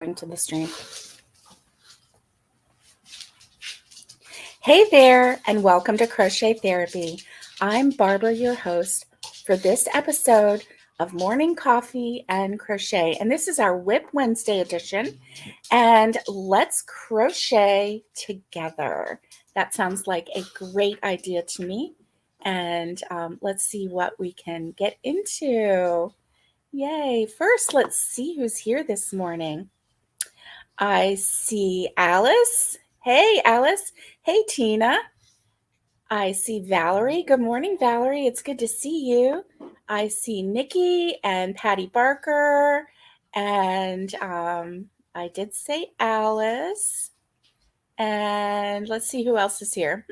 To the stream. Hey there, and welcome to Crochet Therapy. I'm Barbara, your host for this episode of Morning Coffee and Crochet. And this is our Wip Wednesday edition. And let's crochet together. That sounds like a great idea to me. And let's see what we can get into. Yay. First, let's see who's here this morning. I see Alice. Hey, Alice. Hey, Tina. I see Valerie. Good morning, Valerie. It's good to see you. I see Nikki and Patty Barker. And I did say Alice. And let's see who else is here.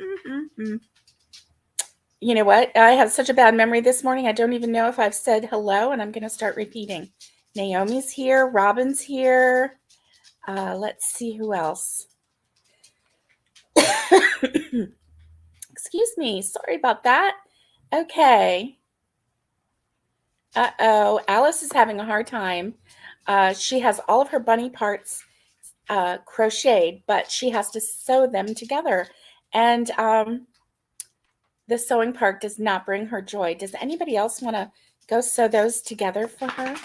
You know what? I have such a bad memory this morning. I don't even know if I've said hello, and I'm going to start repeating. Naomi's here. Robin's here. Let's see who else. Excuse me. Sorry about that. Okay. Uh-oh. Alice is having a hard time. She has all of her bunny parts crocheted, but she has to sew them together. And the sewing part does not bring her joy. Does anybody else want to go sew those together for her?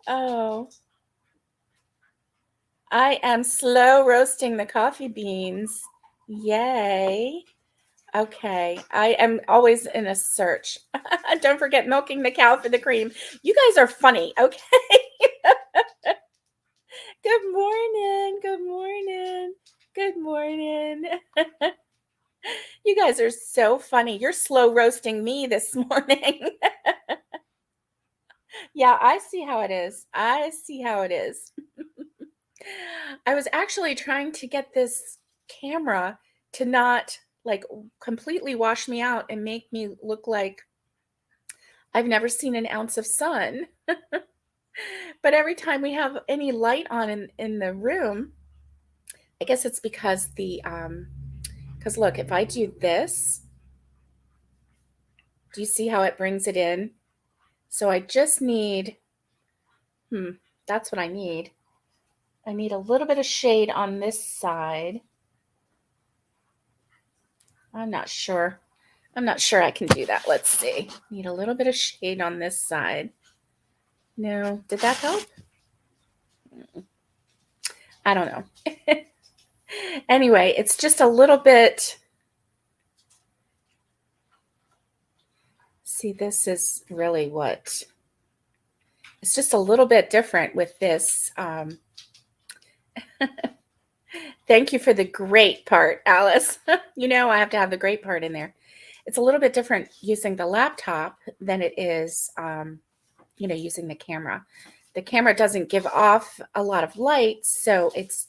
Oh. I am slow roasting the coffee beans. Yay. Okay. I am always in a search. Don't forget milking the cow for the cream. You guys are funny. Okay. Good morning. Good morning. Good morning. You guys are so funny. You're slow roasting me this morning. Yeah, I see how it is. I see how it is. I was actually trying to get this camera to not like completely wash me out and make me look like I've never seen an ounce of sun. But every time we have any light on in the room, I guess it's because because look, if I do this, do you see how it brings it in? So I just need, that's what I need. I need a little bit of shade on this side. I'm not sure I can do that. Let's see. Need a little bit of shade on this side. No, did that help? I don't know. Anyway, it's just a little bit. See, this is really what. It's just a little bit different with this. Thank you for the great part, Alice. You know, I have to have the great part in there. It's a little bit different using the laptop than it is, using the camera. The camera doesn't give off a lot of light, so it's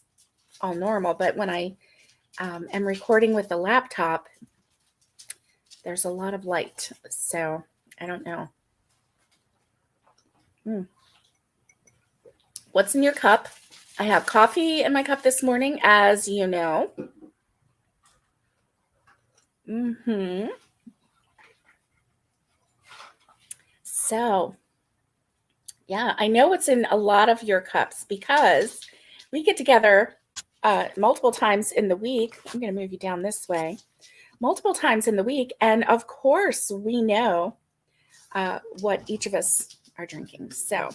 all normal. But when I am recording with the laptop, there's a lot of light. So I don't know. What's in your cup? I have coffee in my cup this morning, as you know. So, yeah, I know what's in a lot of your cups because we get together multiple times in the week. I'm going to move you down this way. Multiple times in the week. And of course, we know what each of us are drinking. So,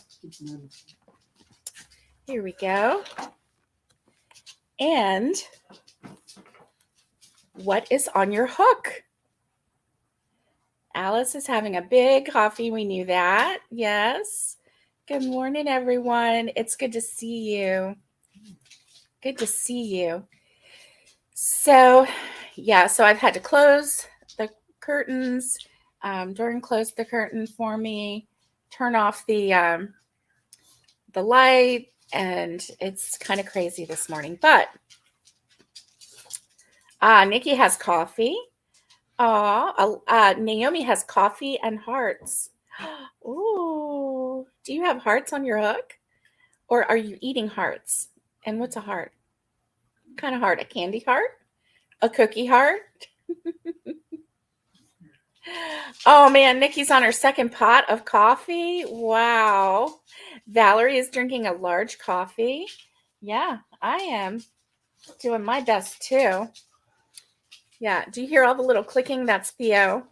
here we go. And what is on your hook? Alice is having a big coffee. We knew that. Yes. Good morning, everyone. It's good to see you. Good to see you. So, yeah, so I've had to close the curtains. Jordan closed the curtain for me, turn off the light, and it's kind of crazy this morning. But Nikki has coffee. Naomi has coffee and hearts. Ooh, do you have hearts on your hook? Or are you eating hearts? And what's a heart? What kind of heart? A candy heart? A cookie heart? Oh man, Nikki's on her second pot of coffee. Wow. Valerie is drinking a large coffee. Yeah, I am doing my best too. Yeah, do you hear all the little clicking? That's Theo.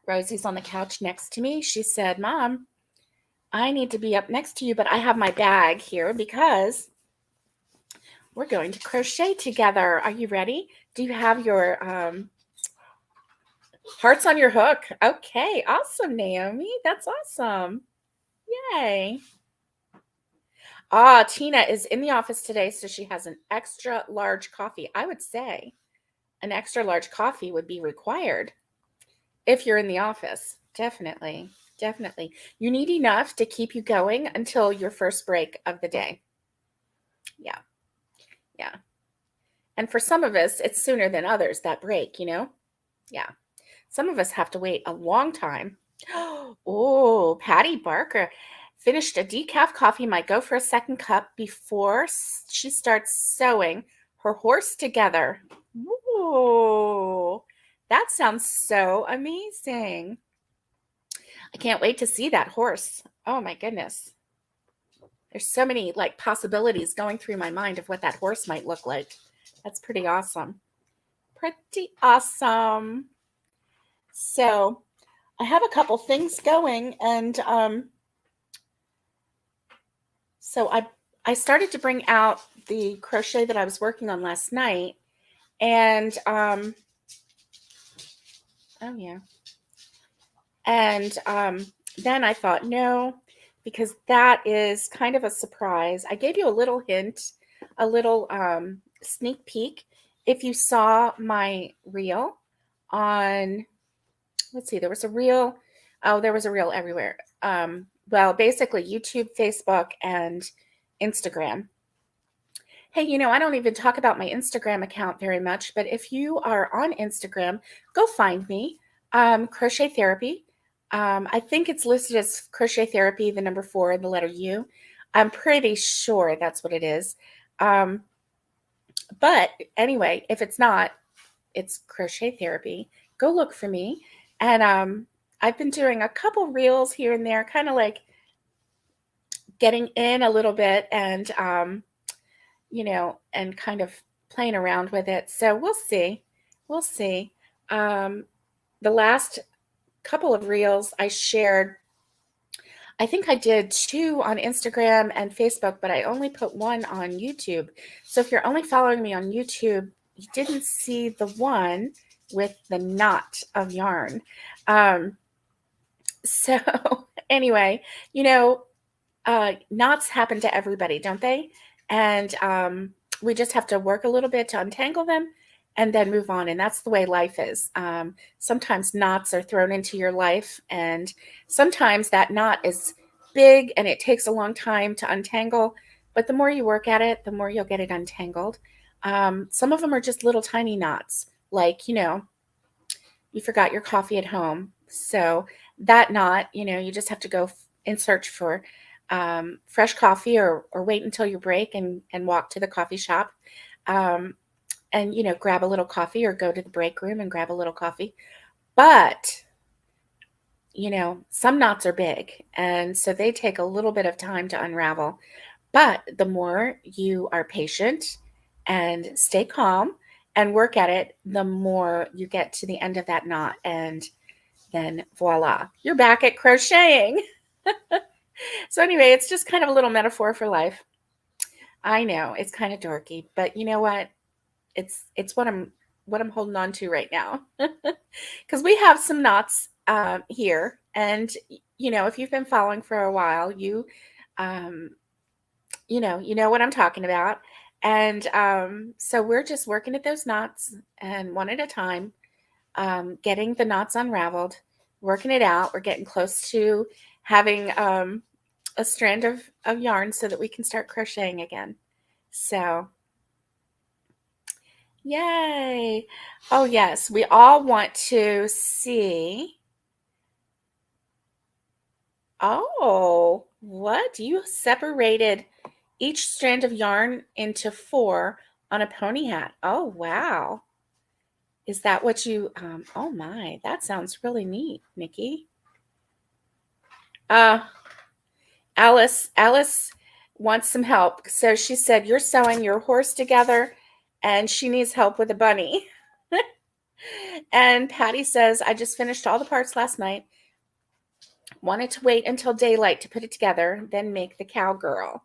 Rosie's on the couch next to me. She said, Mom, I need to be up next to you, but I have my bag here because we're going to crochet together. Are you ready? Do you have your hearts on your hook? Okay, awesome, Naomi. That's awesome. Yay. Tina is in the office today, so she has an extra large coffee. I would say an extra large coffee would be required if you're in the office. Definitely. Definitely. You need enough to keep you going until your first break of the day. Yeah. Yeah. And for some of us, it's sooner than others, that break, Yeah. Some of us have to wait a long time. Oh, Patty Barker finished a decaf coffee, might go for a second cup before she starts sewing her horse together. Ooh, that sounds so amazing. I can't wait to see that horse. Oh my goodness. There's so many like possibilities going through my mind of what that horse might look like. That's pretty awesome. Pretty awesome. So I have a couple things going, and so I started to bring out the crochet that I was working on last night, and oh yeah, and then I thought no, because that is kind of a surprise. I gave you a little hint, a little sneak peek. If you saw my reel on, let's see, there was a reel. Oh, there was a reel everywhere. Well, basically YouTube, Facebook, and Instagram. Hey, I don't even talk about my Instagram account very much, but if you are on Instagram, go find me. Crochet Therapy. I think it's listed as Crochet Therapy, the number 4 and the letter U. I'm pretty sure that's what it is. But anyway, if it's not, it's Crochet Therapy. Go look for me. And I've been doing a couple reels here and there, kind of like getting in a little bit and and kind of playing around with it. So we'll see. We'll see. The last couple of reels I shared, I think I did 2 on Instagram and Facebook, but I only put 1 on YouTube. So if you're only following me on YouTube, you didn't see the one with the knot of yarn. So anyway, knots happen to everybody, don't they? And we just have to work a little bit to untangle them and then move on. And that's the way life is. Sometimes knots are thrown into your life, and sometimes that knot is big and it takes a long time to untangle. But the more you work at it, the more you'll get it untangled. Some of them are just little tiny knots, like, you forgot your coffee at home. So that knot, you just have to go and search for fresh coffee, or wait until your break and walk to the coffee shop and grab a little coffee, or go to the break room and grab a little coffee. But some knots are big, and so they take a little bit of time to unravel. But the more you are patient and stay calm and work at it, the more you get to the end of that knot, and then voila, you're back at crocheting. So anyway, it's just kind of a little metaphor for life. I know it's kind of dorky, but you know what? It's what I'm holding on to right now, because we have some knots here, and if you've been following for a while, um, you know what I'm talking about, and so we're just working at those knots, and one at a time, getting the knots unraveled, working it out. We're getting close to having a strand of yarn so that we can start crocheting again. So, yay. Oh, yes, we all want to see. Oh, what? You separated each strand of yarn into 4 on a pony hat. Oh, wow. Is that what you, oh my, that sounds really neat, Nikki. Alice wants some help. So she said, you're sewing your horse together and she needs help with a bunny. And Patty says, I just finished all the parts last night. Wanted to wait until daylight to put it together, then make the cowgirl.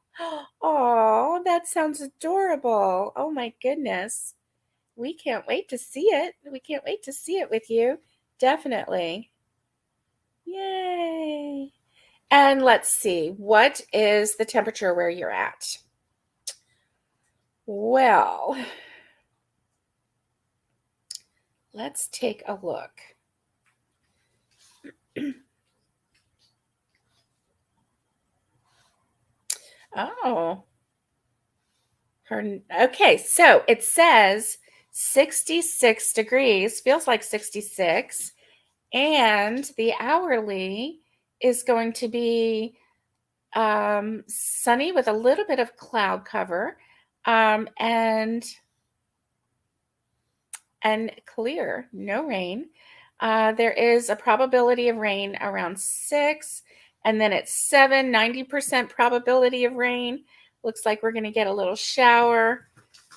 Oh, that sounds adorable. Oh my goodness. We can't wait to see it. We can't wait to see it with you. Definitely. Yay. And let's see, what is the temperature where you're at? Well, let's take a look. Oh, okay, so it says 66 degrees, feels like 66, and the hourly is going to be sunny with a little bit of cloud cover, and clear, no rain. There is a probability of rain around 6, and then it's 7, 90% probability of rain. Looks like we're going to get a little shower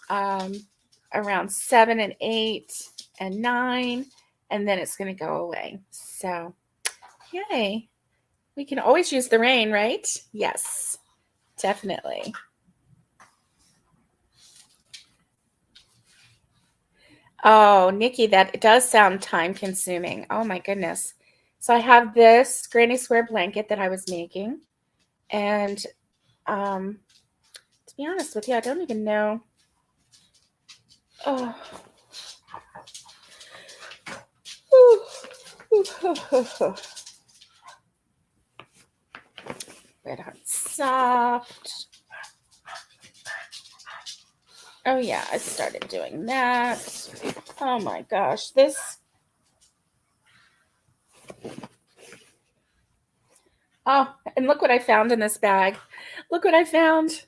around 7 and 8 and 9, and then it's going to go away. So, yay. We can always use the rain, right? Yes, definitely. Oh, Nikki, that does sound time consuming. Oh my goodness. So I have this granny square blanket that I was making. And to be honest with you, I don't even know. Oh. Red Hot Soft. Oh yeah, I started doing that. Oh my gosh, this. Oh, and look what I found in this bag. Look what I found.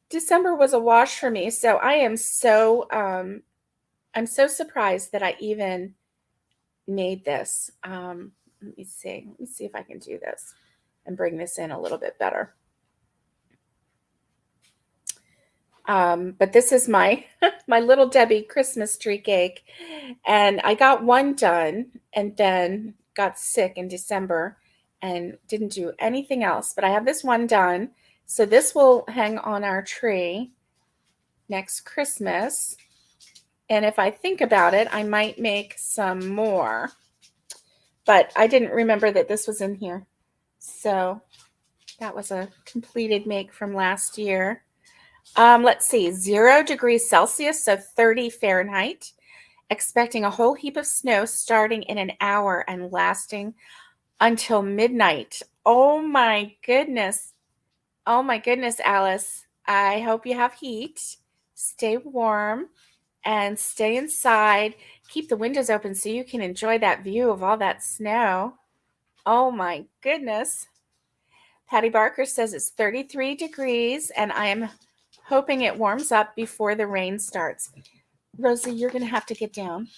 December was a wash for me, so I am so I'm so surprised that I even made this. Let me see. Let me see if I can do this and bring this in a little bit better. But this is my my little Debbie Christmas tree cake, and I got one done and then got sick in December and didn't do anything else. But I have this one done, so this will hang on our tree next Christmas. And if I think about it, I might make some more. But I didn't remember that this was in here. So that was a completed make from last year. Let's see, 0 degrees Celsius, so 30 Fahrenheit. Expecting a whole heap of snow starting in an hour and lasting until midnight. Oh my goodness. Oh my goodness, Alice. I hope you have heat. Stay warm and stay inside. Keep the windows open so you can enjoy that view of all that snow. Oh my goodness. Patty Barker says it's 33 degrees and I am hoping it warms up before the rain starts. Rosie, you're going to have to get down.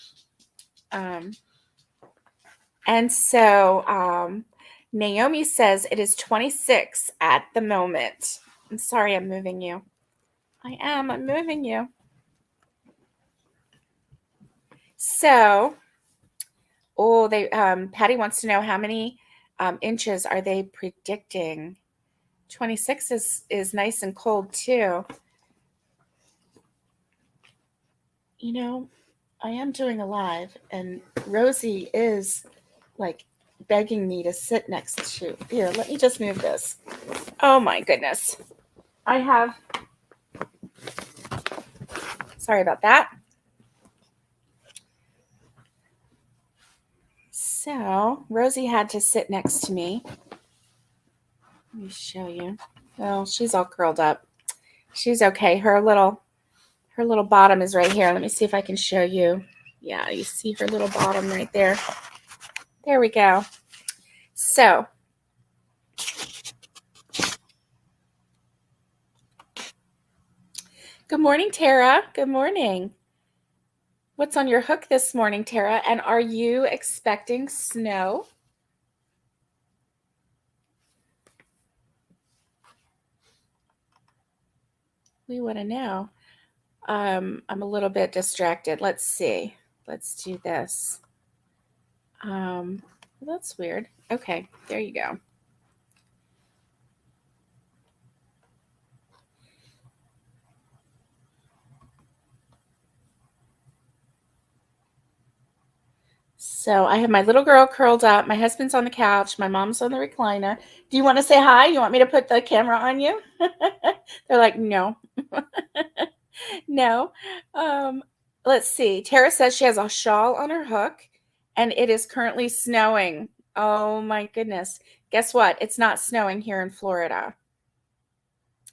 And so Naomi says it is 26 at the moment. I'm sorry I'm moving you. I'm moving you. So, Patty wants to know how many inches are they predicting? 26 is nice and cold too. You know, I am doing a live, and Rosie is like begging me to sit next to. Here, let me just move this. Oh my goodness. Sorry about that. So Rosie had to sit next to me. Let me show you. Oh, she's all curled up. She's okay. Her little bottom is right here. Let me see if I can show you. Yeah, you see her little bottom right there. There we go. So good morning, Tara. Good morning. What's on your hook this morning, Tara? And are you expecting snow? We want to know. I'm a little bit distracted. Let's see. Let's do this. That's weird. Okay, there you go. So I have my little girl curled up. My husband's on the couch. My mom's on the recliner. Do you want to say hi? You want me to put the camera on you? They're like, no. No. Let's see. Tara says she has a shawl on her hook and it is currently snowing. Oh my goodness. Guess what? It's not snowing here in Florida.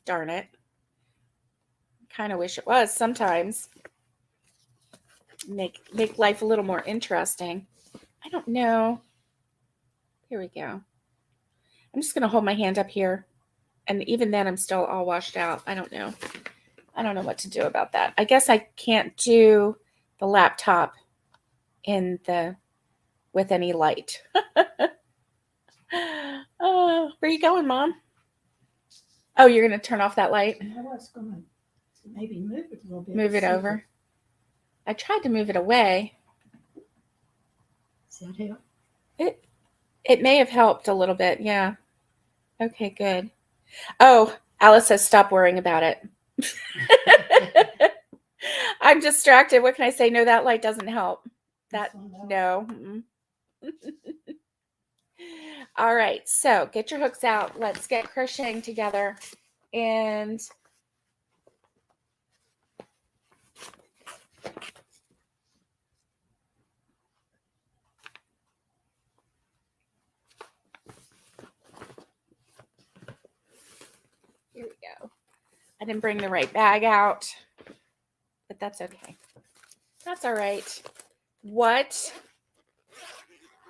Darn it. Kind of wish it was sometimes. Make life a little more interesting. I don't know. Here we go. I'm just going to hold my hand up here. And even then, I'm still all washed out. I don't know. I don't know what to do about that. I guess I can't do the laptop with any light. Oh, where are you going, Mom? Oh, you're going to turn off that light? I was going to maybe move it a little bit. Move it over. I tried to move it away. Does that help? It may have helped a little bit. Yeah. Okay, good. Oh, Alice says stop worrying about it. I'm distracted. What can I say? No, that light doesn't help. No. All right, so get your hooks out. Let's get crocheting together. And here we go. I didn't bring the right bag out, but that's okay. That's all right. What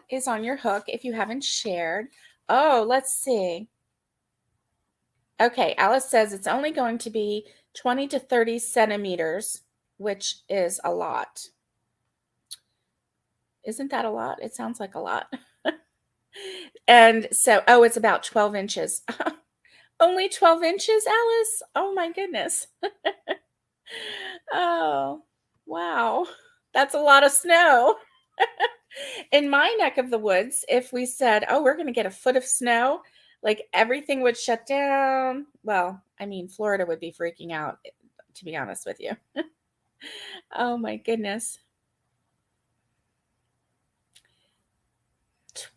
is on your hook if you haven't shared? Oh, let's see. Okay, Alice says it's only going to be 20 to 30 centimeters, which is a lot. Isn't that a lot? It sounds like a lot. And so, oh, it's about 12 inches. Only 12 inches, Alice? Oh my goodness. Oh, wow. That's a lot of snow. In my neck of the woods, if we said, oh, we're going to get a foot of snow, like everything would shut down. Well, I mean, Florida would be freaking out, to be honest with you. Oh my goodness.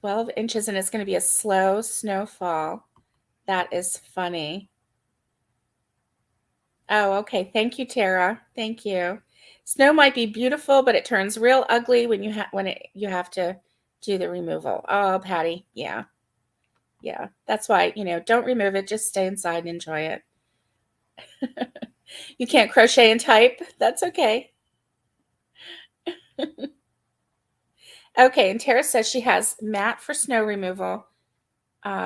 12 inches, and it's going to be a slow snowfall. That is funny. Oh, okay. Thank you, Tara. Thank you. Snow might be beautiful, but it turns real ugly when you have to do the removal. Oh, Patty. Yeah. Yeah. That's why, don't remove it. Just stay inside and enjoy it. You can't crochet and type. That's okay. Okay. And Tara says she has mat for snow removal.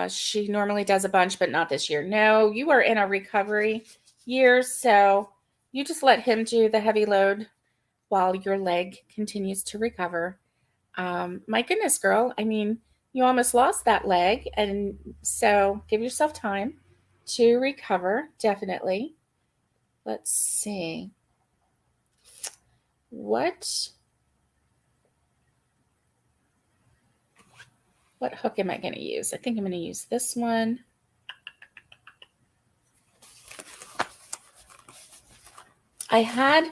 She normally does a bunch, but not this year. No, you are in a recovery year, so you just let him do the heavy load while your leg continues to recover. My goodness, girl. I mean, you almost lost that leg, and so give yourself time to recover, definitely. Let's see. What hook am I going to use? I think I'm going to use this one. I had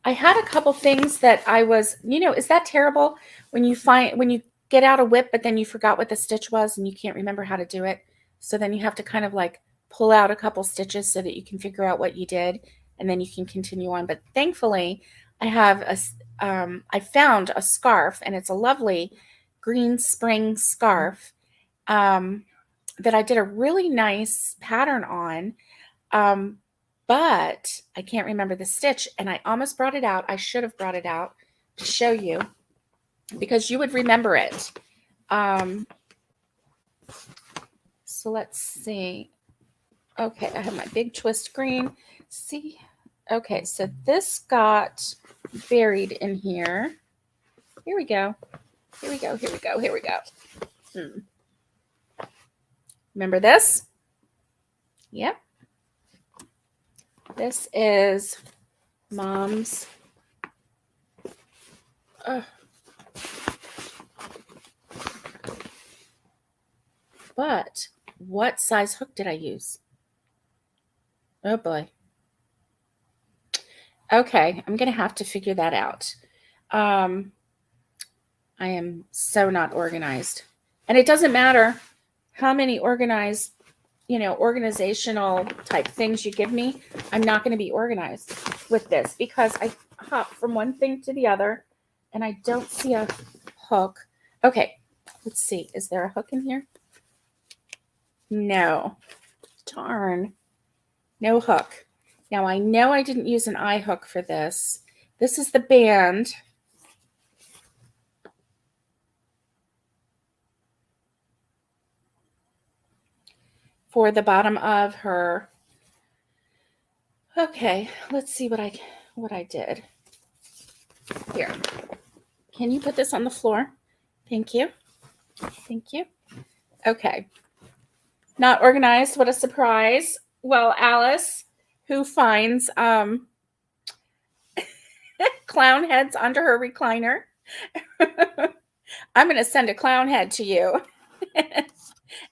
a couple things that I was, is that terrible when you get out a whip, but then you forgot what the stitch was and you can't remember how to do it. So then you have to kind of like pull out a couple stitches so that you can figure out what you did and then you can continue on. But thankfully I found a scarf, and it's a lovely green spring scarf that I did a really nice pattern on. But I can't remember the stitch, and I almost brought it out. I should have brought it out to show you because you would remember it. So let's see. Okay, I have my big twist green. See, Okay, so this got buried in here. Here we go. Here we go. Here we go. Here we go. Remember this? Yep. This is Mom's. But what size hook did I use? Oh boy. Okay, I'm going to have to figure that out. I am so not organized. And it doesn't matter how many organizational type things you give me. I'm not going to be organized with this because I hop from one thing to the other and I don't see a hook. Okay, let's see. Is there a hook in here? No. Darn. No hook. Now I know I didn't use an eye hook for this. This is the band. For the bottom of her. Okay, let's see what I did. Here. Can you put this on the floor? Thank you. Thank you. Okay. Not organized. What a surprise. Well, Alice, who finds clown heads under her recliner. I'm going to send a clown head to you.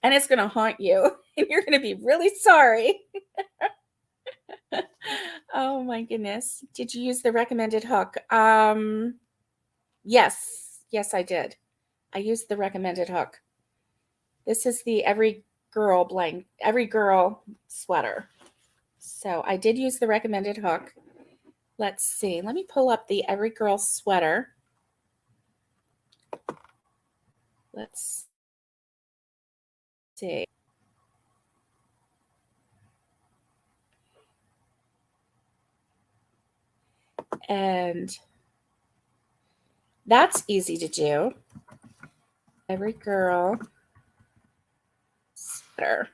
And it's going to haunt you. And you're going to be really sorry. Oh my goodness. Did you use the recommended hook? Yes. Yes, I did. I used the recommended hook. This is the Every Girl sweater. So I did use the recommended hook. Let's see. Let me pull up the Every Girl sweater. Let's see. And that's easy to do. Every Girl sweater.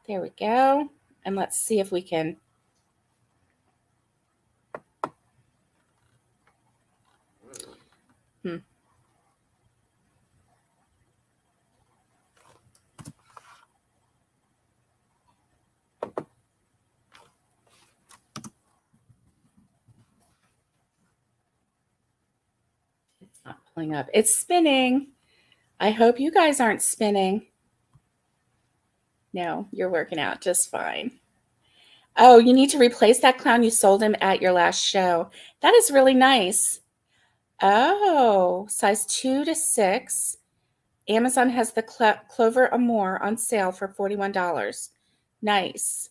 There we go. And let's see if we can. It's not pulling up. It's spinning. I hope you guys aren't spinning. No, you're working out just fine. Oh, you need to replace that clown. You sold him at your last show. That is really nice. Oh, size 2 to 6. Amazon has the Clover Amour on sale for $41. Nice.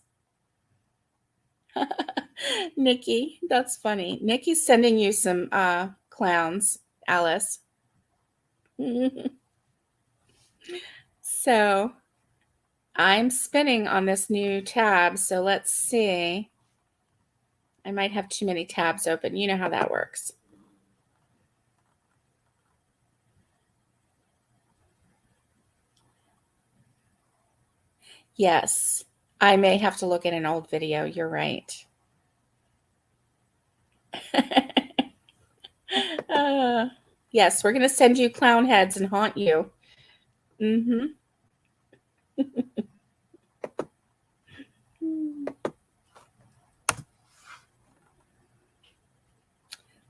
Nikki, that's funny. Nikki's sending you some clowns, Alice. So I'm spinning on this new tab. So let's see. I might have too many tabs open. You know how that works. Yes, I may have to look at an old video. You're right. Yes, we're going to send you clown heads and haunt you. Mm-hmm.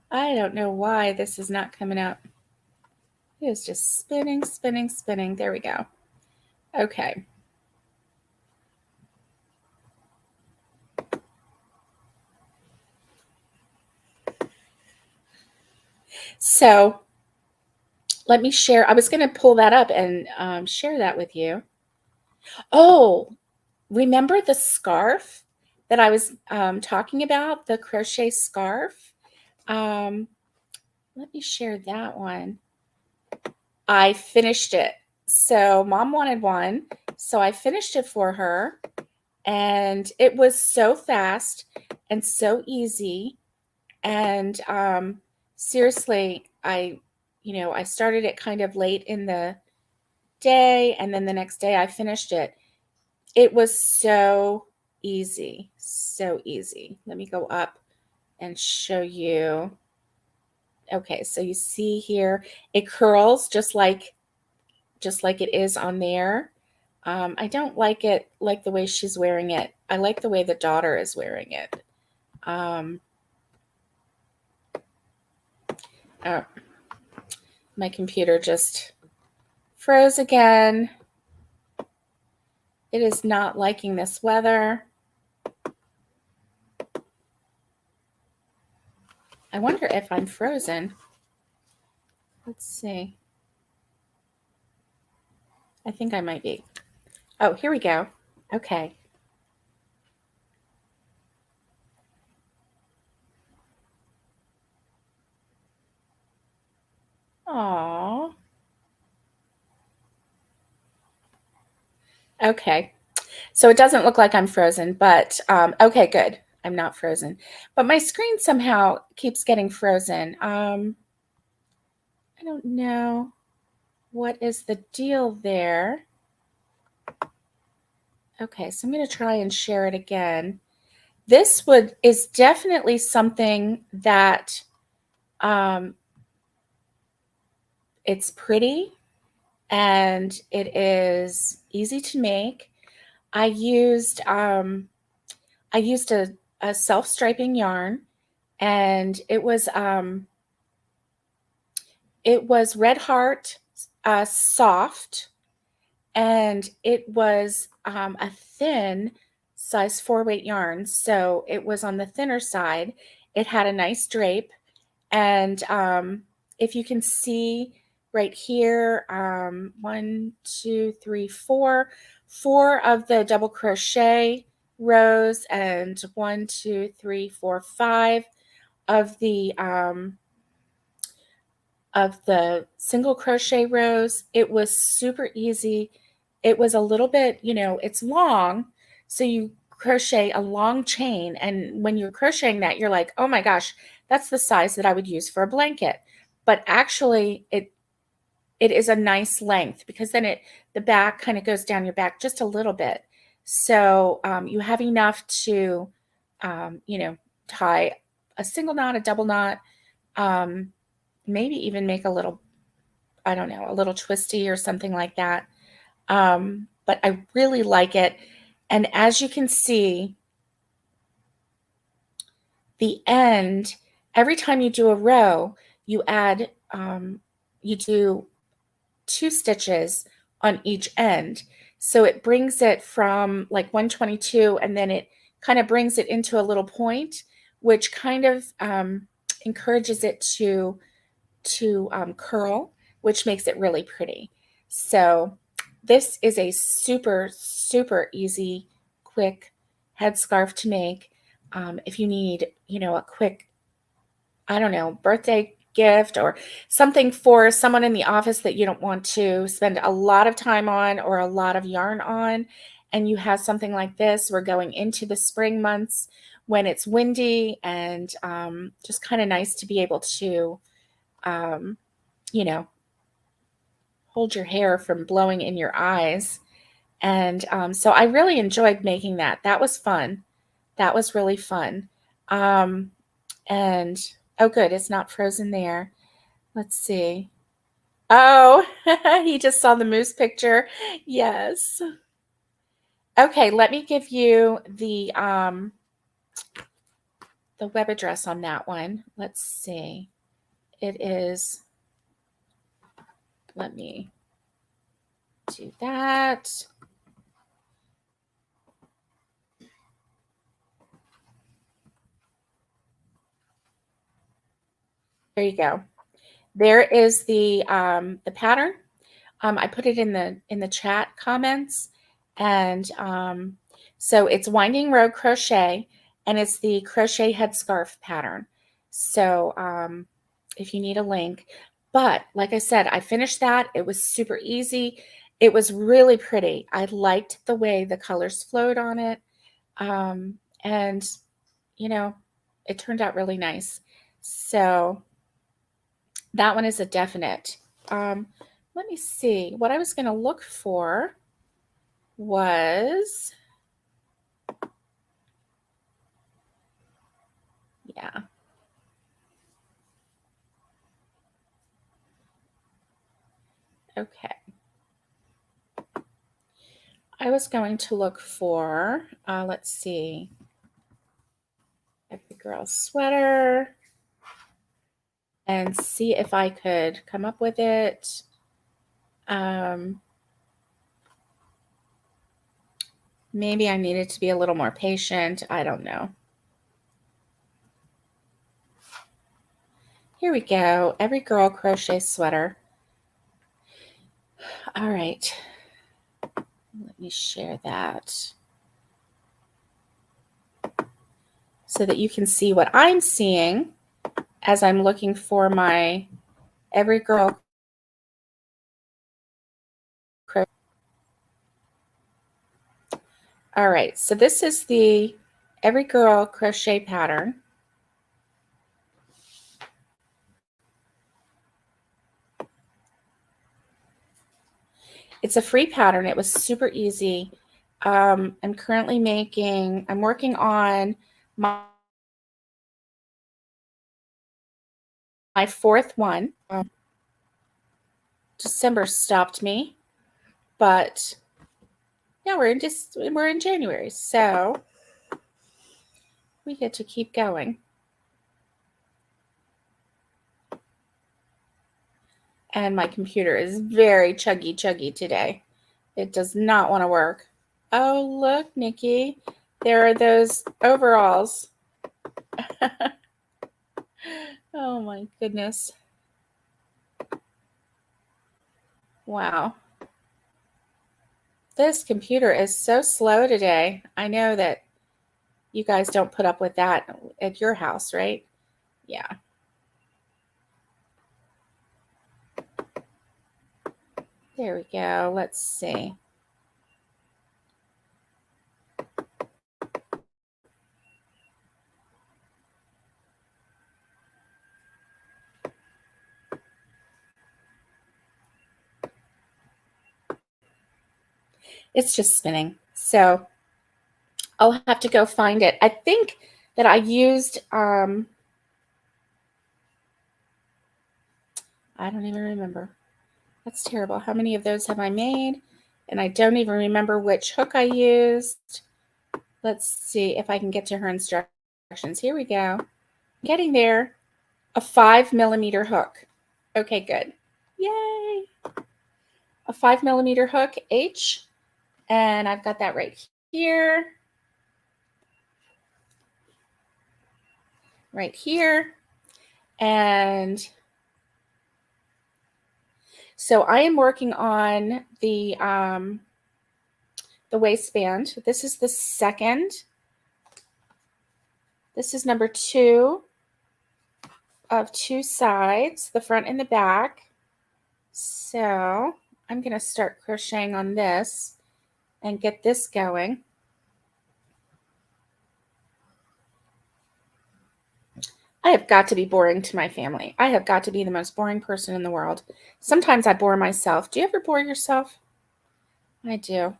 I don't know why this is not coming up. It is just spinning, spinning, spinning. There we go. Okay. So let me share. I was going to pull that up and share that with you. Oh, remember the scarf that I was talking about? The crochet scarf? Let me share that one. I finished it. So Mom wanted one. So I finished it for her. And it was so fast and so easy. And seriously, I started it kind of late in the day. And then the next day I finished it. It was so easy, so easy. Let me go up and show you. Okay, so you see here, it curls just like it is on there. I don't like it like the way she's wearing it. I like the way the daughter is wearing it. Oh, my computer just froze again. It is not liking this weather. I wonder if I'm frozen. Let's see. I think I might be. Oh, here we go. Okay. Aww. Okay. So it doesn't look like I'm frozen, but okay, good. I'm not frozen. But my screen somehow keeps getting frozen. I don't know what is the deal there. Okay, so I'm going to try and share it again. This is definitely something that it's pretty and it is easy to make. I used a self-striping yarn, and it was Red Heart soft, and it was a thin size 4-weight yarn, so it was on the thinner side. It had a nice drape, and if you can see right here, 1, 2, 3, 4 of the double crochet rows, and 1, 2, 3, 4, 5 of the single crochet rows. It was super easy. It was a little bit, it's long, so you crochet a long chain, and when you're crocheting that, you're like, oh my gosh, that's the size that I would use for a blanket. But actually it is a nice length, because then the back kind of goes down your back just a little bit, so you have enough to tie a single knot, a double knot, maybe even make a little, I don't know, a little twisty or something like that. But I really like it. And as you can see, the end, every time you do a row, you do 2 stitches on each end. So it brings it from like 122, and then it kind of brings it into a little point, which kind of encourages it to curl, which makes it really pretty. So this is a super, super easy, quick headscarf to make. If you need, a quick, I don't know, birthday gift or something for someone in the office that you don't want to spend a lot of time on or a lot of yarn on, and you have something like this, we're going into the spring months when it's windy, and just kind of nice to be able to hold your hair from blowing in your eyes. And so I really enjoyed making that. That was fun. That was really fun. And oh, good, it's not frozen there. Let's see. Oh, he just saw the moose picture. Yes. Okay, let me give you the web address on that one. Let's see. It is, let me do that. There you go. There is the pattern. I put it in the chat comments, and so it's winding row crochet, and it's the crochet headscarf pattern. So if you need a link, but like I said, I finished that. It was super easy. It was really pretty. I liked the way the colors flowed on it, and it turned out really nice. So that one is a definite. Let me see. What I was going to look for was Yeah. Okay. I was going to look for, let's see, every girl sweater and see if I could come up with it. Maybe I needed to be a little more patient. I don't know. Here we go. Every girl crochet sweater. All right. Let me share that so that you can see what I'm seeing as I'm looking for my every girl crochet. All right. So this is the every girl crochet pattern. It's a free pattern. It was super easy. I'm working on my fourth one. December stopped me, but yeah, we're in January, so we get to keep going. And my computer is very chuggy today. It does not want to work. Oh, look, Nikki, there are those overalls. Oh my goodness. Wow. This computer is so slow today. I know that you guys don't put up with that at your house, right? Yeah. There we go. Let's see. It's just spinning. So I'll have to go find it. I think that I used, I don't even remember. That's terrible. How many of those have I made? And I don't even remember which hook I used. Let's see if I can get to her instructions. Here we go. Getting there. A 5mm hook. Okay, good. Yay. A 5mm hook, H. And I've got that right here. Right here. And so I am working on the waistband. This is the second. This is number 2 of 2 sides, the front and the back. So I'm going to start crocheting on this and get this going. I have got to be boring to my family. I have got to be the most boring person in the world. Sometimes I bore myself. Do you ever bore yourself? I do.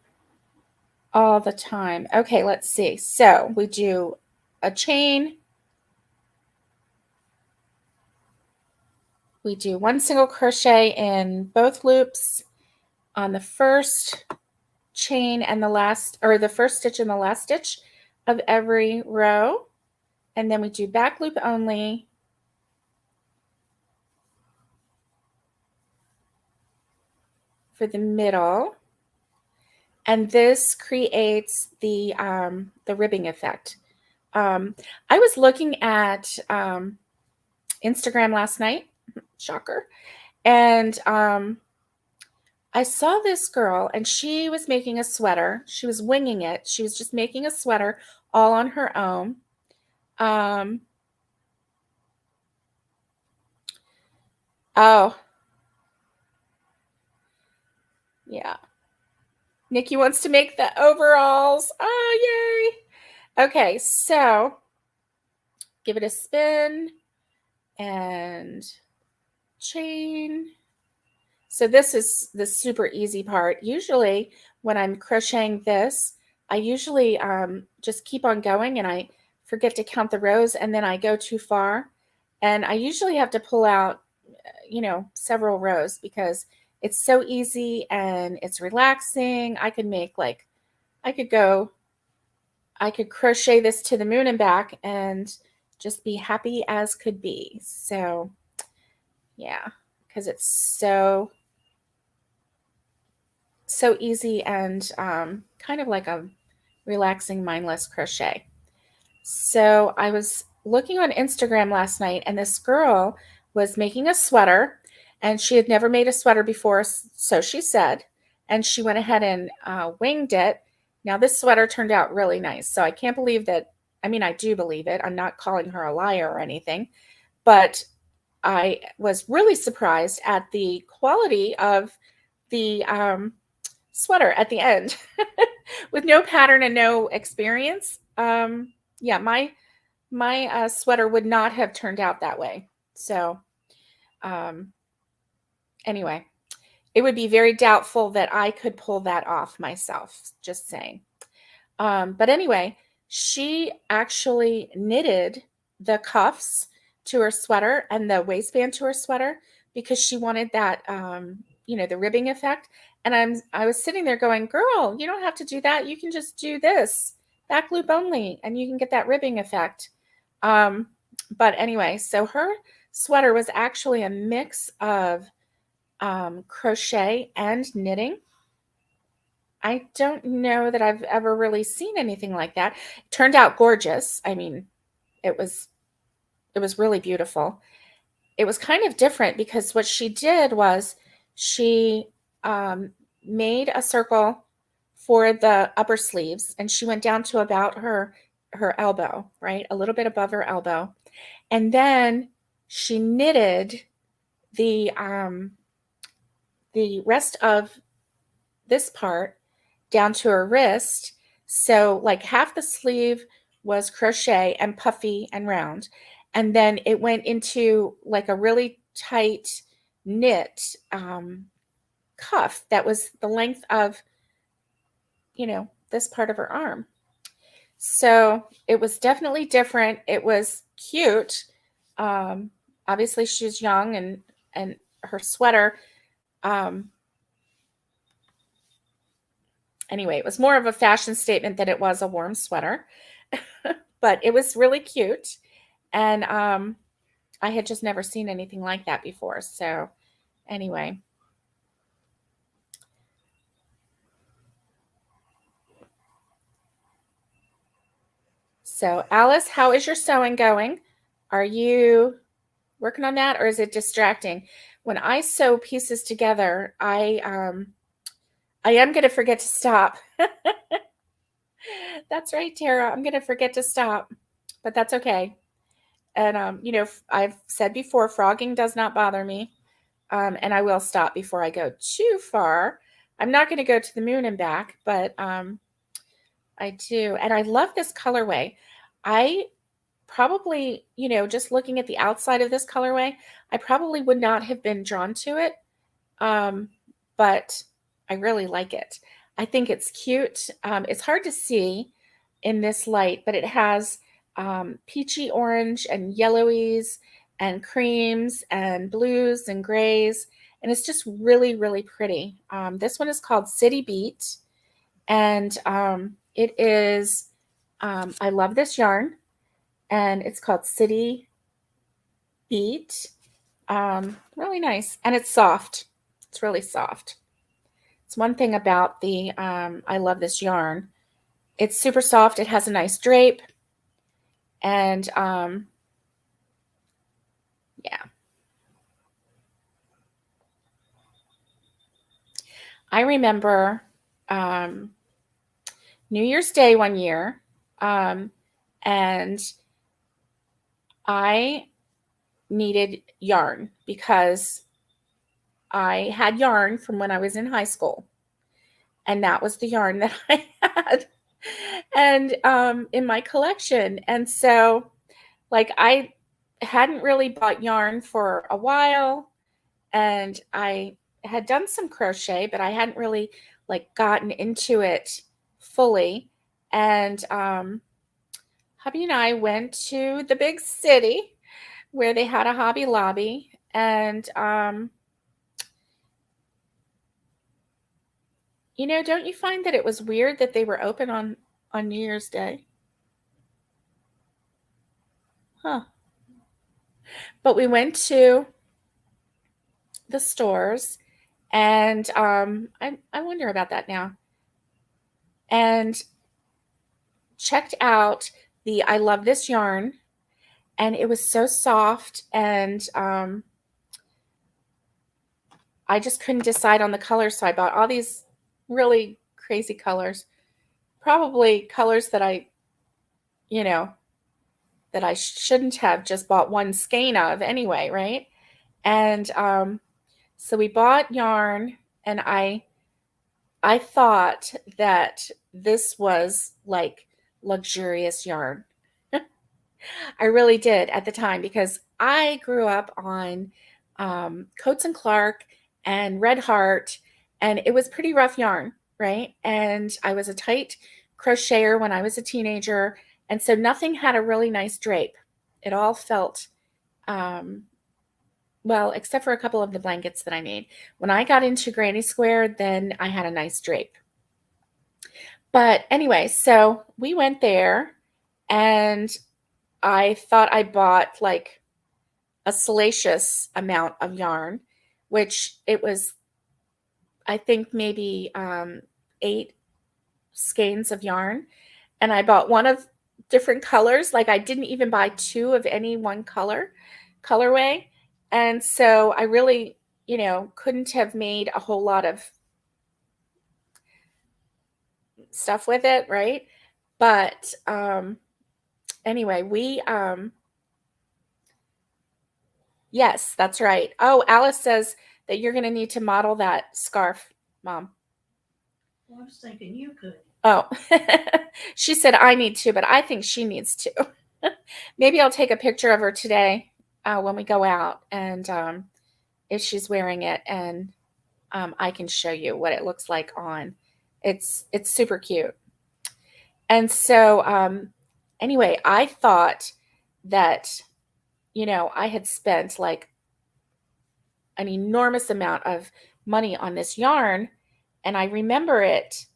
All the time. Okay, let's see. So we do a chain. We do 1 single crochet in both loops on the first chain and the last, or the first stitch and the last stitch of every row. And then we do back loop only for the middle. And this creates the ribbing effect. I was looking at Instagram last night, shocker, and I saw this girl, and she was making a sweater. She was winging it. She was just making a sweater all on her own. Oh, yeah. Nikki wants to make the overalls. Oh, yay. Okay, so give it a spin and chain. So this is the super easy part. Usually when I'm crocheting this, I usually just keep on going, and I forget to count the rows, and then I go too far. And I usually have to pull out, several rows because it's so easy and it's relaxing. I could crochet this to the moon and back and just be happy as could be. So yeah, because it's so easy and kind of like a relaxing, mindless crochet. So I was looking on Instagram last night, and this girl was making a sweater, and she had never made a sweater before, so she said, and she went ahead and winged it. Now this sweater turned out really nice, so I can't believe that. I mean, I do believe it. I'm not calling her a liar or anything, but I was really surprised at the quality of the sweater at the end with no pattern and no experience. Yeah, my sweater would not have turned out that way. So anyway, it would be very doubtful that I could pull that off myself, just saying. But anyway, she actually knitted the cuffs to her sweater and the waistband to her sweater because she wanted that, the ribbing effect. And I was sitting there going, girl, you don't have to do that. You can just do this back loop only, and you can get that ribbing effect. But anyway, so her sweater was actually a mix of crochet and knitting. I don't know that I've ever really seen anything like that. It turned out gorgeous. I mean, it was really beautiful. It was kind of different because what she did was she made a circle for the upper sleeves, and she went down to about her elbow, right? A little bit above her elbow. And then she knitted the rest of this part down to her wrist. So like half the sleeve was crochet and puffy and round. And then it went into like a really tight knit cuff that was the length of, this part of her arm. So it was definitely different. It was cute. Obviously she's young, and her sweater, anyway, it was more of a fashion statement than it was a warm sweater, but it was really cute. And I had just never seen anything like that before. So anyway. So Alice, how is your sewing going? Are you working on that, or is it distracting? When I sew pieces together, I am going to forget to stop. That's right, Tara. I'm going to forget to stop, but that's okay. And, I've said before, frogging does not bother me. And I will stop before I go too far. I'm not going to go to the moon and back, but I do. And I love this colorway. I probably, just looking at the outside of this colorway, I probably would not have been drawn to it. But I really like it. I think it's cute. It's hard to see in this light, but it has peachy orange and yellowies and creams and blues and grays. And it's just really, really pretty. This one is called City Beat. And it is, I love this yarn. And it's called City Beat. Really nice. And it's soft. It's really soft. It's one thing about the, I love this yarn. It's super soft. It has a nice drape. And yeah. I remember New Year's Day one year, and I needed yarn because I had yarn from when I was in high school, and that was the yarn that I had and in my collection. And so like I hadn't really bought yarn for a while, and I had done some crochet, but I hadn't really like gotten into it fully. And hubby and I went to the big city where they had a Hobby Lobby, and don't you find that it was weird that they were open on New Year's Day? Huh. But we went to the stores, and I wonder about that now. And checked out the I Love This yarn, and it was so soft, and I just couldn't decide on the colors, so I bought all these really crazy colors. Probably colors that that I shouldn't have just bought one skein of anyway, right? And so we bought yarn, and I thought that this was like luxurious yarn. I really did at the time, because I grew up on Coates and Clark and Red Heart, and it was pretty rough yarn, right? And I was a tight crocheter when I was a teenager, and so nothing had a really nice drape. It all felt, well, except for a couple of the blankets that I made. When I got into Granny Square, then I had a nice drape. But anyway, so we went there, and I thought I bought like a salacious amount of yarn, which it was, I think, maybe 8 skeins of yarn. And I bought one of different colors. Like, I didn't even buy 2 of any one colorway. And so I really, couldn't have made a whole lot of stuff with it, right? But anyway, yes, that's right. Oh, Alice says that you're going to need to model that scarf, Mom. Well, I was thinking you could. Oh, she said I need to, but I think she needs to. Maybe I'll take a picture of her today when we go out, and if she's wearing it, and I can show you what it looks like on. It's super cute. And so anyway, I thought that, I had spent like an enormous amount of money on this yarn, and I remember it,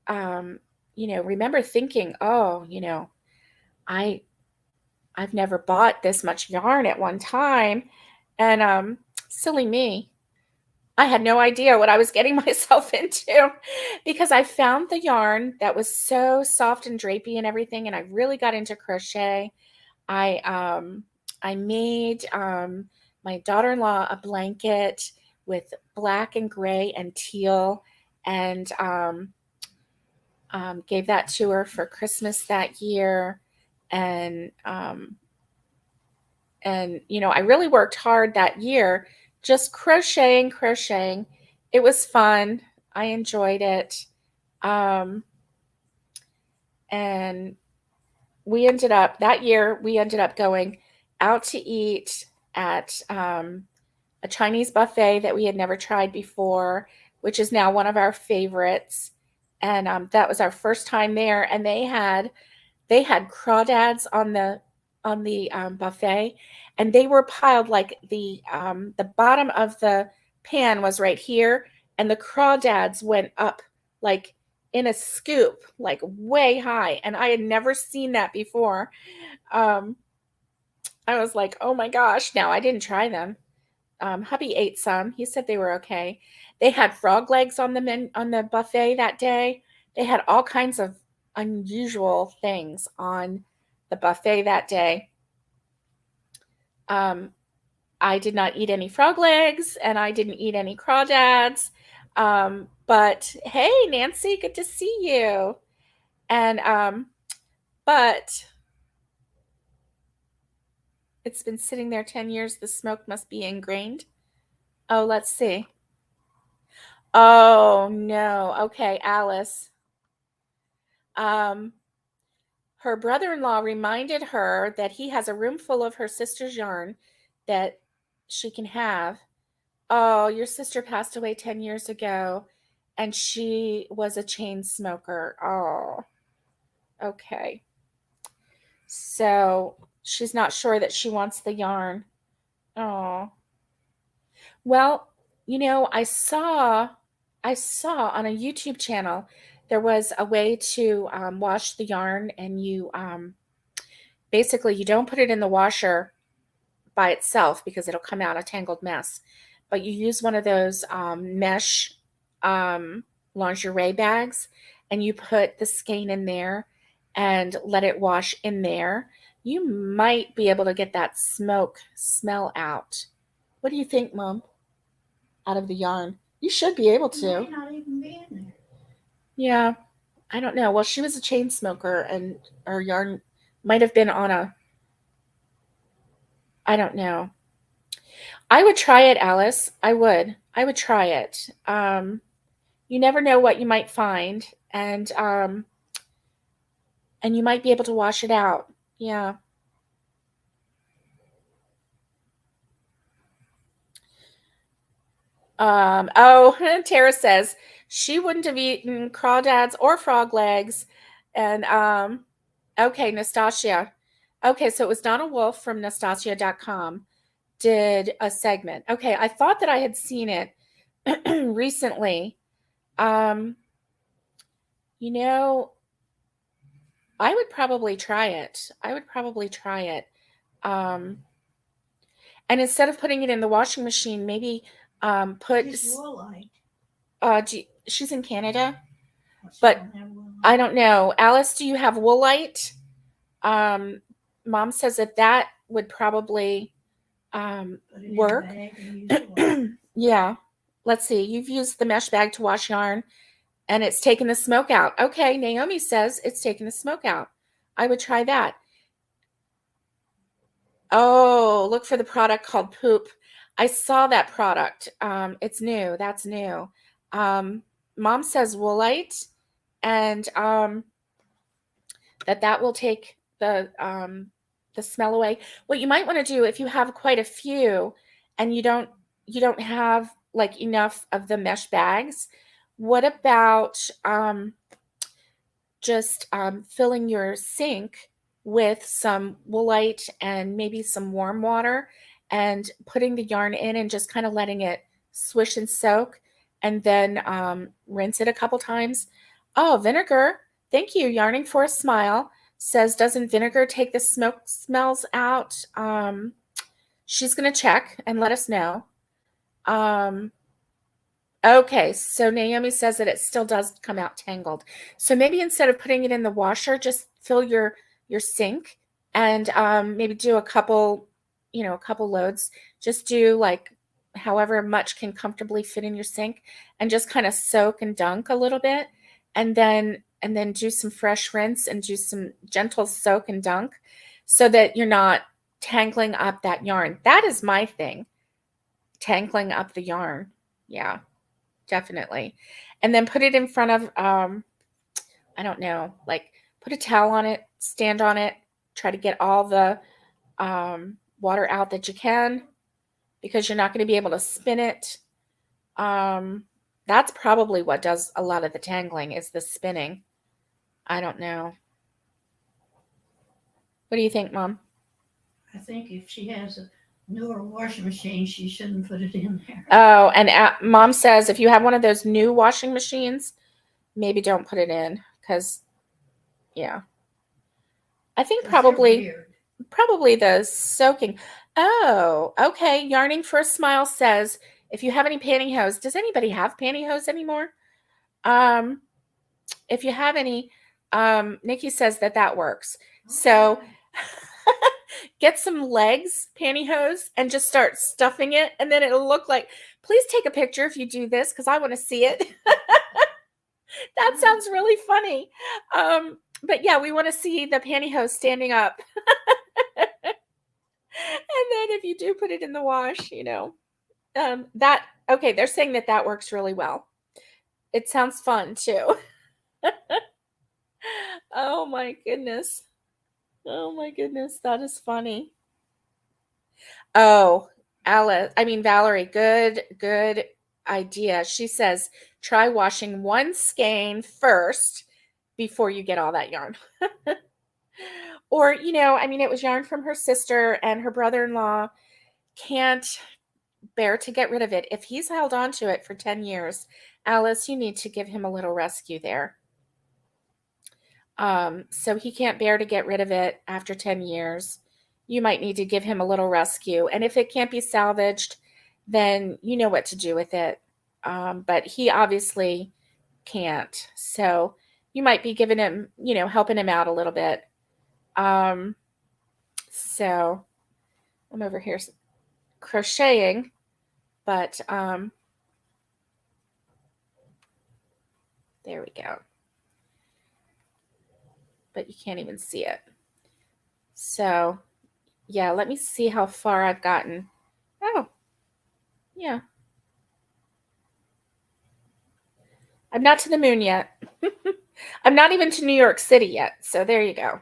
remember thinking, oh, I've never bought this much yarn at one time, and silly me, I had no idea what I was getting myself into, because I found the yarn that was so soft and drapey and everything, and I really got into crochet. I made my daughter-in-law a blanket with black and gray and teal, and gave that to her for Christmas that year. And I really worked hard that year, just crocheting. It was fun. I enjoyed it. And that year we ended up going out to eat at a Chinese buffet that we had never tried before, which is now one of our favorites. And that was our first time there. And they had crawdads on the buffet, and they were piled like the bottom of the pan was right here, and the crawdads went up like in a scoop, like way high, and I had never seen that before. I was like, oh my gosh. Now, I didn't try them. Hubby ate some. He said they were okay. They had frog legs on the buffet that day. They had all kinds of unusual things on the buffet that day. I did not eat any frog legs, and I didn't eat any crawdads. But hey, Nancy, good to see you. And but it's been sitting there 10 years. The smoke must be ingrained. Oh, let's see. Oh, no. Okay, Alice. Her brother-in-law reminded her that he has a room full of her sister's yarn that she can have. Oh, your sister passed away 10 years ago, and she was a chain smoker. Oh, okay. So she's not sure that she wants the yarn. Oh. Well, I saw on a YouTube channel there was a way to wash the yarn, and you basically you don't put it in the washer by itself because it'll come out a tangled mess, but you use one of those mesh um, lingerie bags, and you put the skein in there and let it wash in there. You might be able to get that smoke smell out. What do you think, Mom? Out of the yarn. You should be able It may to. not even be in there. Yeah, I don't know. Well, she was a chain smoker, and her yarn might have been on a, I don't know. I would try it, Alice. I would. I would try it. You never know what you might find, and you might be able to wash it out. Yeah. Oh, Tara says she wouldn't have eaten crawdads or frog legs. And okay, Nastasia. Okay, so it was Donna Wolf from Nastasia.com did a segment. Okay, I thought that I had seen it recently. Um, you know, I would probably try it. I would probably try it. Um, and instead of putting it in the washing machine, maybe put. It's woolite. She's in Canada, Well, she but don't have woolite. I don't know. Alice, do you have woolite? Mom says that would probably Put it in a work. bag and use woolite. Yeah. Let's see. You've used the mesh bag to wash yarn, and it's taken the smoke out. Okay, Naomi says it's taken the smoke out. I would try that. Oh, look for the product called Poop. I saw that product. It's new. That's new. Mom says woolite, and that will take the smell away. What you might want to do if you have quite a few, and you don't have like enough of the mesh bags, what about just filling your sink with some woolite and maybe some warm water, and putting the yarn in and just kind of letting it swish and soak, and then rinse it a couple times. Oh, vinegar. Thank you. Yarning for a Smile says, doesn't vinegar take the smoke smells out? She's going to check and let us know. Okay, so Naomi says that it still does come out tangled. So maybe instead of putting it in the washer, just fill your sink, and maybe do a couple, a couple loads. Just do like however much can comfortably fit in your sink, and just kind of soak and dunk a little bit, and then do some fresh rinse and do some gentle soak and dunk, so that you're not tangling up that yarn. That is my thing, tangling up the yarn. Yeah. Definitely. And then put it in front of, I don't know, like put a towel on it, stand on it, try to get all the water out that you can, because you're not going to be able to spin it. That's probably what does a lot of the tangling, is the spinning. I don't know. What do you think, Mom? I think if she has a newer washing machine, she shouldn't put it in there. Oh, and Mom says if you have one of those new washing machines, maybe don't put it in, because, yeah. I think 'Cause they're weird. probably the soaking. Oh, okay. Yarning for a Smile says, if you have any pantyhose, does anybody have pantyhose anymore? Um, if you have any, Nikki says that works. So get some legs pantyhose and just start stuffing it, and then it'll look like, please take a picture if you do this, because I want to see it. That sounds really funny. But yeah, we want to see the pantyhose standing up. And then if you do put it in the wash, okay, they're saying that works really well. It sounds fun too. Oh my goodness. Oh my goodness, that is funny. Oh, Valerie, good idea. She says, try washing one skein first before you get all that yarn. Or, I mean, it was yarn from her sister, and her brother-in-law can't bear to get rid of it. If he's held on to it for 10 years, Alice, you need to give him a little rescue there. So he can't bear to get rid of it after 10 years. You might need to give him a little rescue. And if it can't be salvaged, then you know what to do with it. But he obviously can't. So you might be giving him, helping him out a little bit. So I'm over here crocheting, but there we go. But you can't even see it. So yeah, let me see how far I've gotten. Oh, yeah. I'm not to the moon yet. I'm not even to New York City yet. So there you go.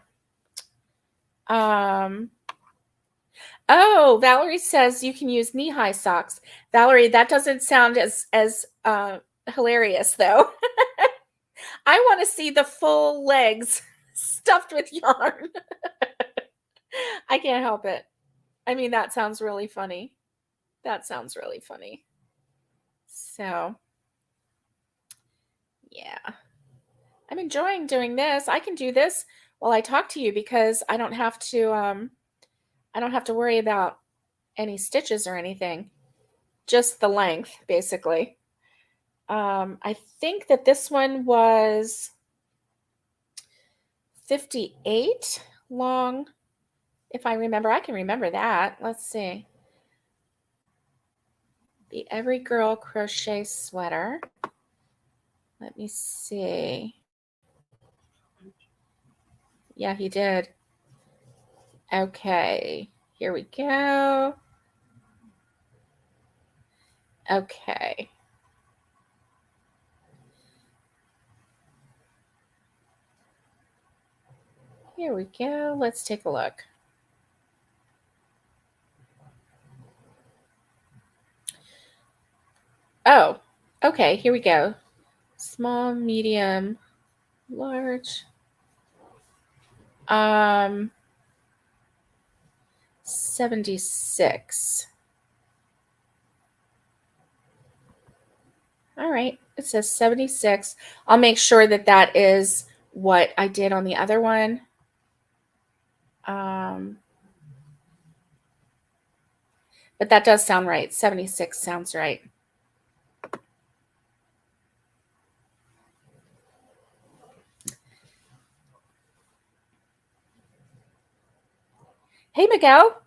Oh, Valerie says you can use knee-high socks. Valerie, that doesn't sound as hilarious though. I want to see the full legs stuffed with yarn. I can't help it. I mean, that sounds really funny. That sounds really funny. So, yeah. I'm enjoying doing this. I can do this while I talk to you because I don't have to worry about any stitches or anything. Just the length, basically. I think that this one was 58 long, if I remember. I can remember that. Let's see. The Every Girl Crochet Sweater. Let me see. Yeah, he did. Okay, here we go. Okay. Here we go. Let's take a look. Oh, okay, here we go. Small, medium, large. 76. All right, it says 76. I'll make sure that that is what I did on the other one. But that does sound right. 76 sounds right. Hey, Miguel.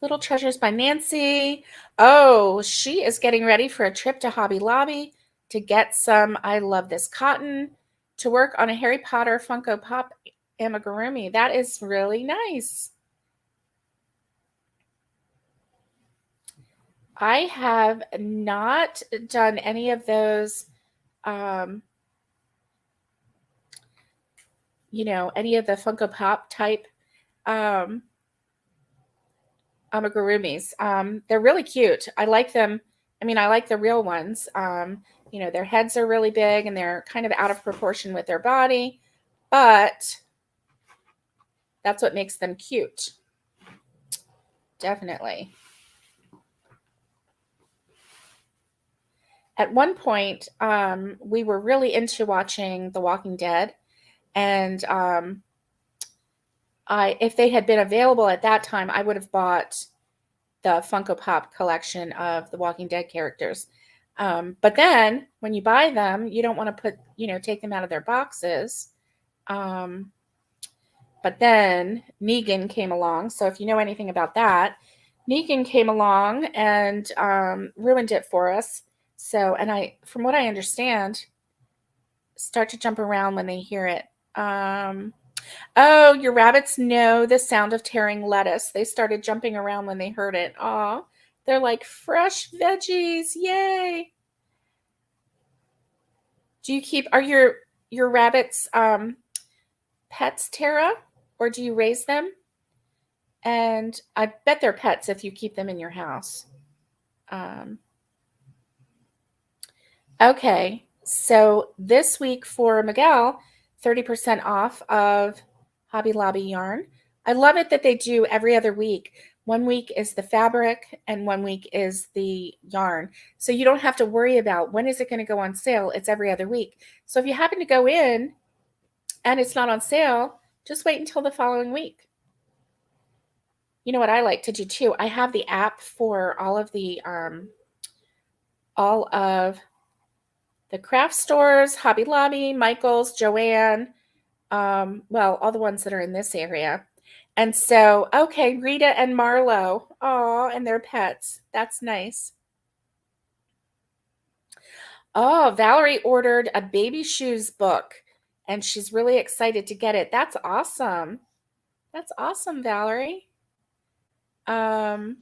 Little Treasures by Nancy. Oh, she is getting ready for a trip to Hobby Lobby to get some I Love This Cotton to work on a Harry Potter Funko Pop amigurumi. That is really nice. I have not done any of those, any of the Funko Pop type amigurumis. They're really cute. I like them. I mean, I like the real ones. Their heads are really big and they're kind of out of proportion with their body, but that's what makes them cute. Definitely. At one point, we were really into watching The Walking Dead, and if they had been available at that time, I would have bought the Funko Pop collection of the Walking Dead characters. But then when you buy them, you don't want to take them out of their boxes. But then Negan came along. So if you know anything about that, Negan came along and ruined it for us. So, and from what I understand, start to jump around when they hear it. Oh, your rabbits know the sound of tearing lettuce. They started jumping around when they heard it. Aw, they're like fresh veggies. Yay. Are your rabbits pets, Tara? Or do you raise them? And I bet they're pets if you keep them in your house. Okay. So this week for Miguel, 30% off of Hobby Lobby yarn. I love it that they do every other week. One week is the fabric and one week is the yarn. So you don't have to worry about when is it going to go on sale. It's every other week. So if you happen to go in and it's not on sale, just wait until the following week. You know what I like to do too? I have the app for all of the craft stores, Hobby Lobby, Michael's, Joann, well, all the ones that are in this area. And so, okay, Rita and Marlo, oh, and their pets. That's nice. Oh, Valerie ordered a baby shoes book and she's really excited to get it. That's awesome. That's awesome, Valerie. Um,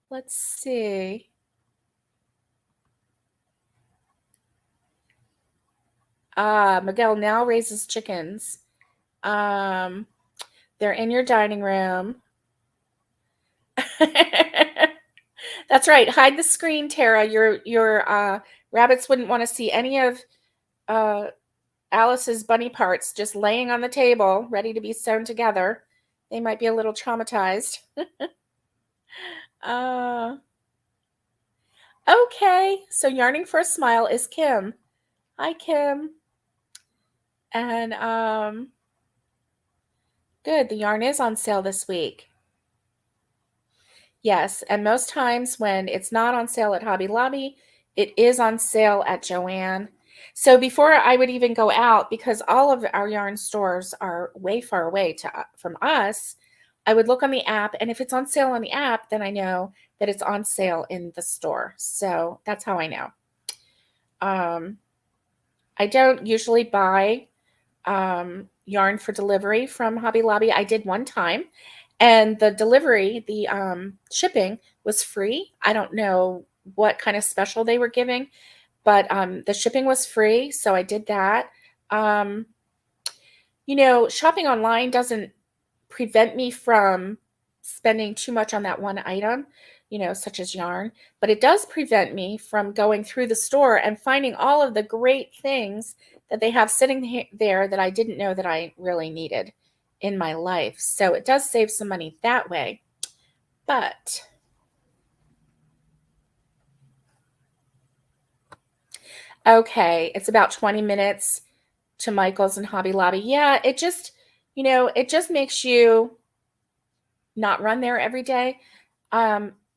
let's see. Miguel now raises chickens. Um, they're in your dining room. That's right. Hide the screen, Tara. Your rabbits wouldn't want to see any of uh, Alice's bunny parts just laying on the table, ready to be sewn together. They might be a little traumatized. uh, okay, so yarning for a smile is Kim. Hi, Kim. And good. The yarn is on sale this week. Yes, and most times when it's not on sale at Hobby Lobby, it is on sale at Joann. So before I would even go out, because all of our yarn stores are way far away from us, I would look on the app, and if it's on sale on the app, then I know that it's on sale in the store. So that's how I know. I don't usually buy yarn for delivery from Hobby Lobby. I did one time, and the delivery, the shipping was free. I don't know what kind of special they were giving, but the shipping was free, so I did that. Shopping online doesn't prevent me from spending too much on that one item, such as yarn, but it does prevent me from going through the store and finding all of the great things that they have sitting there that I didn't know that I really needed in my life. So it does save some money that way. But okay, it's about 20 minutes to Michael's and Hobby Lobby. Yeah, it just makes you not run there every day,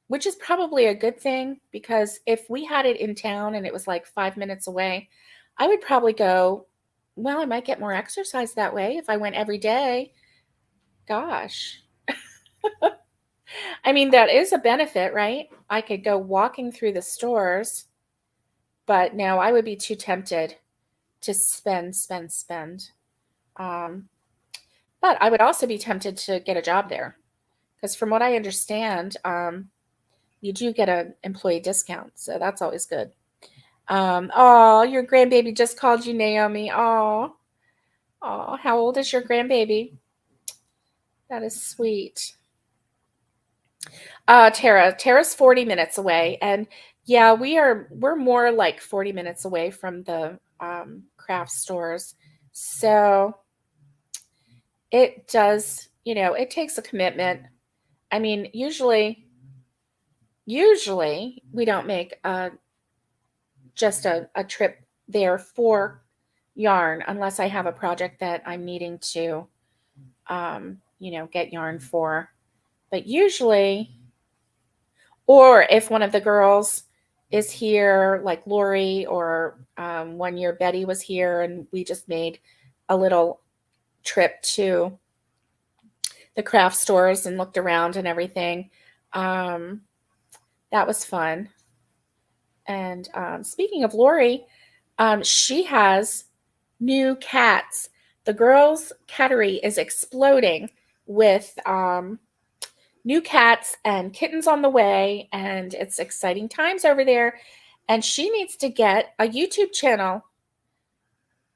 which is probably a good thing, because if we had it in town and it was like 5 minutes away, I would probably go, well, I might get more exercise that way if I went every day. Gosh. I mean, that is a benefit, right? I could go walking through the stores, but no, I would be too tempted to spend. Um, but I would also be tempted to get a job there, because from what I understand, you do get an employee discount, so that's always good. Oh, your grandbaby just called you Naomi. Oh, how old is your grandbaby? That is sweet. Tara's 40 minutes away, and yeah, we're more like 40 minutes away from the craft stores. So it does, it takes a commitment. I mean, usually we don't make just a trip there for yarn unless I have a project that I'm needing to get yarn for. But usually, or if one of the girls is here, like Lori, or 1 year Betty was here and we just made a little trip to the craft stores and looked around and everything. That was fun. And speaking of Lori, she has new cats. The girls' cattery is exploding with new cats and kittens on the way, and it's exciting times over there. And she needs to get a YouTube channel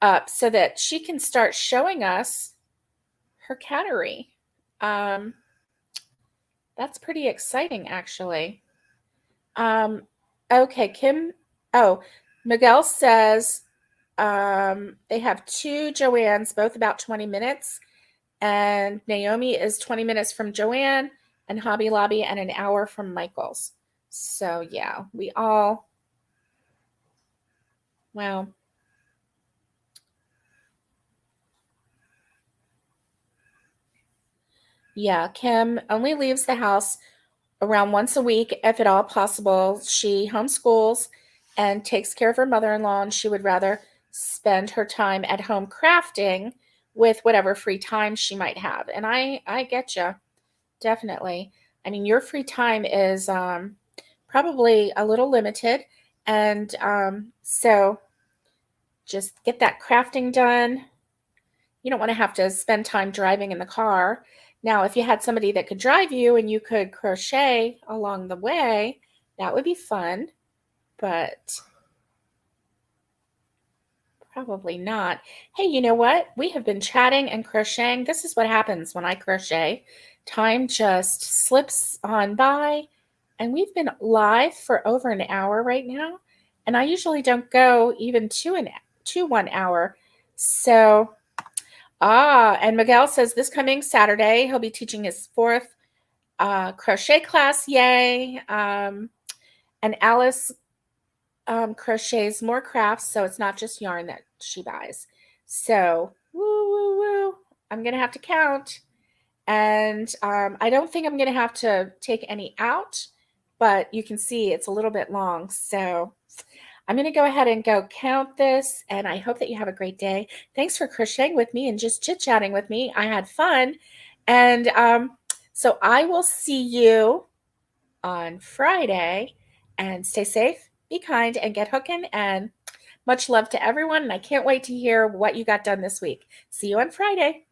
up so that she can start showing us her cattery. Um, that's pretty exciting, actually. Okay, Kim. Oh, Miguel says they have two Joannes, both about 20 minutes. And Naomi is 20 minutes from Joanne and Hobby Lobby and an hour from Michael's. So, yeah, well, yeah, Kim only leaves the house around once a week, if at all possible. She homeschools and takes care of her mother in law, and she would rather spend her time at home crafting with whatever free time she might have. And I get you, definitely. I mean, your free time is probably a little limited. And so just get that crafting done. You don't want to have to spend time driving in the car. Now, if you had somebody that could drive you and you could crochet along the way, that would be fun, but probably not. Hey, you know what? We have been chatting and crocheting. This is what happens when I crochet. Time just slips on by, and we've been live for over an hour right now, and I usually don't go even to 1 hour. So, and Miguel says this coming Saturday he'll be teaching his fourth crochet class. Yay! And Alice crochets more crafts, so it's not just yarn that she buys. So, woo, woo, woo. I'm going to have to count. And I don't think I'm going to have to take any out, but you can see it's a little bit long. So I'm going to go ahead and go count this, and I hope that you have a great day. Thanks for crocheting with me and just chit-chatting with me. I had fun. And so I will see you on Friday, and stay safe, be kind, and get hooking. And much love to everyone. And I can't wait to hear what you got done this week. See you on Friday.